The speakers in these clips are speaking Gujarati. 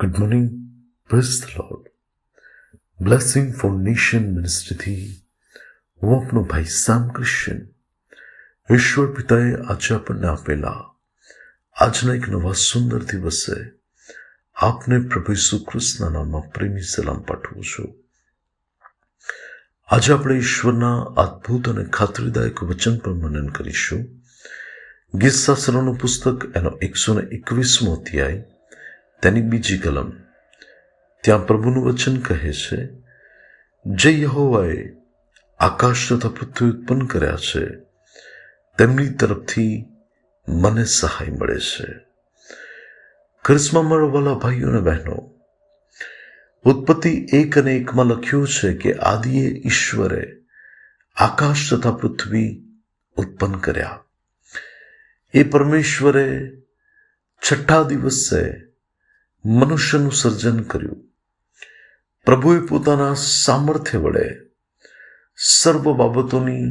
Good morning, praise the Lord. Blessing foundation મિનિસ્ટ્રીથી હું આપનો ભાઈ સામ ક્રિશ્ચન. ઈશ્વર પિતાએ આજે આપણને આપેલા આજના એક નવા સુંદર દિવસે આપને પ્રભુ ઈસુ ખ્રિસ્તના નામમાં પ્રેમી સલામ પાઠવું છું. આજે આપણે ઈશ્વરના અદ્ભુત અને ખાતરીદાયક વચન પર મનન કરીશું. ગીતશાસ્ત્રનું પુસ્તક એનો 121મો અધ્યાય, તેની બીજી કલમ. ત્યાં પ્રભુનું વચન કહે છે, જે યહોવાએ આકાશ તથા પૃથ્વી ઉત્પન્ન કર્યા છે તેમની તરફથી મને સહાય મળે છે. ખ્રિસ્તમાં મારા વાલા ભાઈઓ અને બહેનો, ઉત્પત્તિ 1 અને 1માં લખ્યું છે કે આદિએ ઈશ્વરે આકાશ તથા પૃથ્વી ઉત્પન્ન કર્યા. એ પરમેશ્વરે છઠ્ઠા દિવસે મનુષ્યનું સર્જન કર્યું. પ્રભુએ પોતાના સામર્થ્ય વડે સર્વ બાબતોની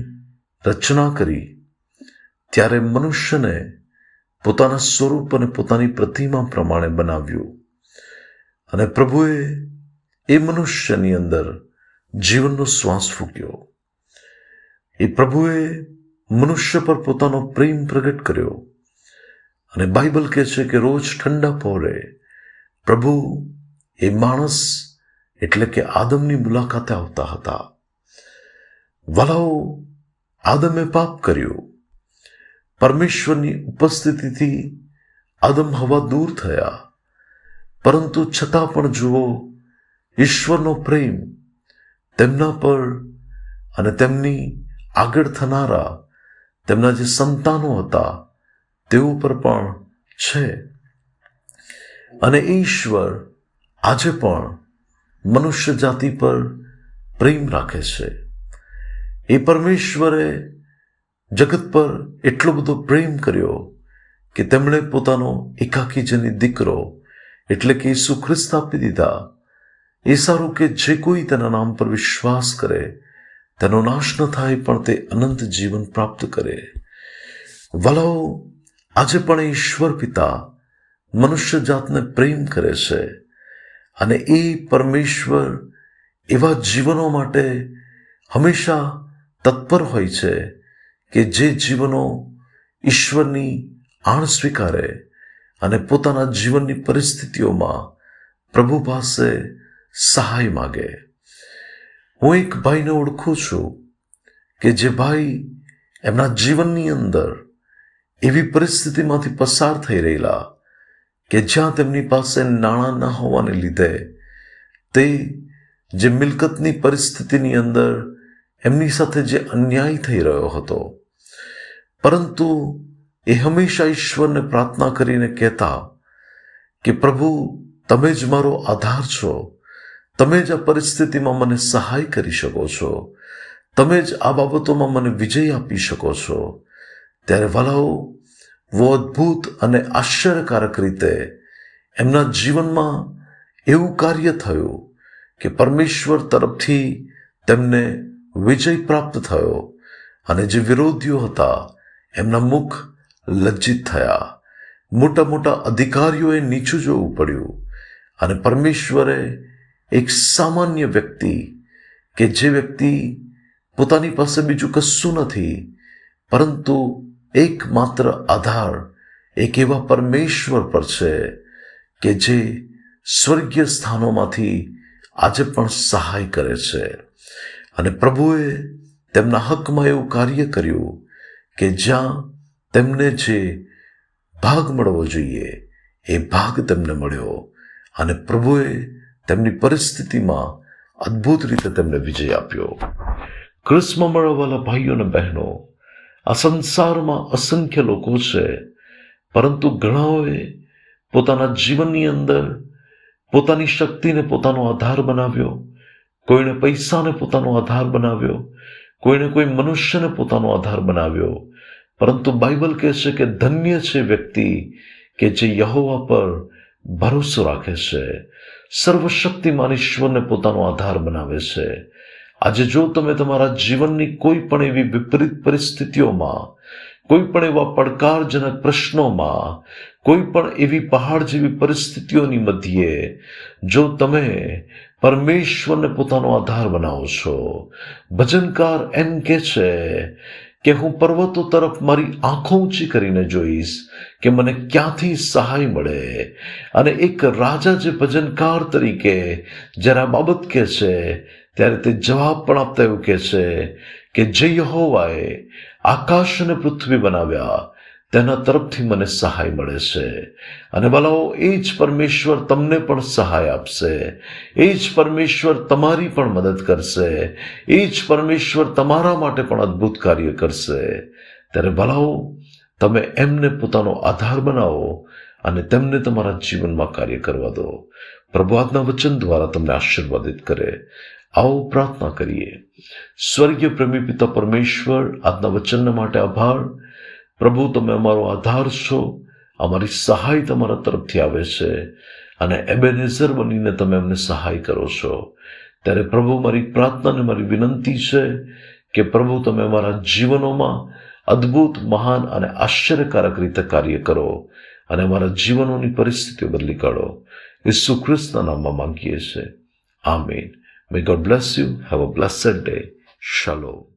રચના કરી ત્યારે મનુષ્યને પોતાના સ્વરૂપ અને પોતાની પ્રતિમા પ્રમાણે બનાવ્યું. અને પ્રભુએ એ મનુષ્યની અંદર જીવનનો શ્વાસ ફૂંક્યો. એ પ્રભુએ મનુષ્ય પર પોતાનો પ્રેમ પ્રગટ કર્યો. અને બાઇબલ કહે છે કે રોજ ઠંડા પહોરે પ્રભુ એ માણસ એટલે કે આદમની મુલાકાતે આવતા હતા. વાલાઓ, આદમે પાપ કર્યું. પરમેશ્વરની ઉપસ્થિતિથી આદમ હવા દૂર થયા. પરંતુ છતાં પણ જુઓ, ઈશ્વરનો પ્રેમ તેમના પર અને તેમની આગળ થનારા તેમના જે સંતાનો હતા તેઓ પર પણ છે. અને એ ઈશ્વર આજે પણ મનુષ્ય જાતિ પર પ્રેમ રાખે છે. એ પરમેશ્વરે જગત પર એટલો બધો પ્રેમ કર્યો કે તેમણે પોતાનો એકાકીજની દીકરો એટલે કે ઈસુ ખ્રિસ્ત આપી દીધા. એ સારું કે જે કોઈ તેના નામ પર વિશ્વાસ કરે તેનો નાશ ન થાય, પણ તે અનંત જીવન પ્રાપ્ત કરે. વાલાઓ, આજે પણ ઈશ્વર પિતા મનુષ્ય જાતને પ્રેમ કરે છે. અને એ પરમેશ્વર એવા જીવનો માટે હંમેશા તત્પર હોય છે કે જે જીવનો ઈશ્વરની આણ સ્વીકારે અને પોતાના જીવનની પરિસ્થિતિઓમાં પ્રભુ પાસે સહાય માગે. હું એક ભાઈને ઓળખું છું કે જે ભાઈ એમના જીવનની અંદર એવી પરિસ્થિતિમાંથી પસાર થઈ રહેલા કે જ્યાં તેમની પાસે નાણાં ન હોવાને લીધે તે જે મિલકતની પરિસ્થિતિની અંદર એમની સાથે જે અન્યાય થઈ રહ્યો હતો, પરંતુ એ હંમેશા ઈશ્વરને પ્રાર્થના કરીને કહેતા કે પ્રભુ, તમે જ મારો આધાર છો, તમે જ આ પરિસ્થિતિમાં મને સહાય કરી શકો છો, તમે જ આ બાબતોમાં મને વિજય આપી શકો છો. ત્યારે વાલાઓ, वो અદ્ભુત અને આશ્ચર્યકારક રીતે એમના જીવનમાં એવું કાર્ય થયું કે પરમેશ્વર તરફથી તેમને વિજય પ્રાપ્ત થયો. અને જે વિરોધીઓ હતા એમના મુખ લજ્જિત થયા. મોટા મોટા અધિકારીઓએ નીચું જોવું પડ્યું. અને પરમેશ્વરે એક સામાન્ય વ્યક્તિ કે જે વ્યક્તિ પોતાની પાસે બીજું કશું નથી પરંતુ એકમાત્ર આધાર એક એવા પરમેશ્વર પર છે કે જે સ્વર્ગીય સ્થાનોમાંથી આજે પણ સહાય કરે છે. અને પ્રભુએ તેમના હકમાં એવું કાર્ય કર્યું કે જ્યાં તેમને જે ભાગ મળવો જોઈએ એ ભાગ તેમને મળ્યો. અને પ્રભુએ તેમની પરિસ્થિતિમાં અદ્ભુત રીતે તેમને વિજય આપ્યો. ખ્રિસ્તમાં મળવાવાળા ભાઈઓ અને બહેનો, આ સંસારમાં અસંખ્ય લોકો છે, પરંતુ ઘણાઓએ પોતાના જીવનની અંદર પોતાની શક્તિને પોતાનો આધાર બનાવ્યો. કોઈને પૈસાને પોતાનો આધાર બનાવ્યો, કોઈને કોઈ મનુષ્યને પોતાનો આધાર બનાવ્યો. પરંતુ બાઇબલ કહે છે કે ધન્ય છે વ્યક્તિ કે જે યહોવા પર ભરોસો રાખે છે, સર્વશક્તિમાન ઈશ્વરને પોતાનો આધાર બનાવે છે. આજે જો તમે તમારા જીવનની કોઈ પણ એવી વિપરીત પરિસ્થિતિઓમાં, કોઈ પણ એવા પડકારજનક પ્રશ્નોમાં, કોઈ પણ એવી પહાડ જેવી પરિસ્થિતિઓની મધ્યે જો તમે પરમેશ્વરને પોતાનો આધાર બનાવો છો, ભજનકાર એમ કે છે કે હું પર્વતો તરફ મારી આંખો ઊંચી કરીને જોઈશ કે મને ક્યાંથી સહાય મળે. અને એક રાજા જે ભજનકાર તરીકે જ્યારે આ બાબત કહે છે ત્યારે તે જવાબ પણ આપતા એવું કહે છે કે જે યહોવાએ આકાશ અને પૃથ્વી બનાવ્યા તેના તરફથી મને સહાય મળે છે. અને ભલાઓ એ જ પરમેશ્વર તમને પણ સહાય આપશે, એ જ પરમેશ્વર તમારી પણ મદદ કરશે, એ જ પરમેશ્વર તમારા માટે પણ અદ્ભુત કાર્ય કરશે. ત્યારે ભલાઓ તમે એમને પોતાનો આધાર બનાવો અને તેમને તમારા જીવનમાં કાર્ય કરવા દો. પ્રભુ આજના વચન દ્વારા તમને આશીર્વાદિત કરે. આવો પ્રાર્થના કરીએ. સ્વર્ગીય પ્રેમી પિતા પરમેશ્વર, આજના વચનના માટે આભાર. પ્રભુ તમે અમારો આધાર છો, અમારી સહાય તમારા તરફથી આવે છે અને એબેનેઝર બનીને તમે અમને સહાય કરો છો. ત્યારે પ્રભુ મારી પ્રાર્થના અને મારી વિનંતી છે કે પ્રભુ તમે અમારા જીવનોમાં અદ્ભુત, મહાન અને આશ્ચર્યકારક રીતે કાર્ય કરો અને અમારા જીવનોની પરિસ્થિતિઓ બદલી કાઢો. ઈસુ ખ્રિસ્તના નામમાં માંગીએ છીએ. આમીન. May God bless you. Have a blessed day. Shalom.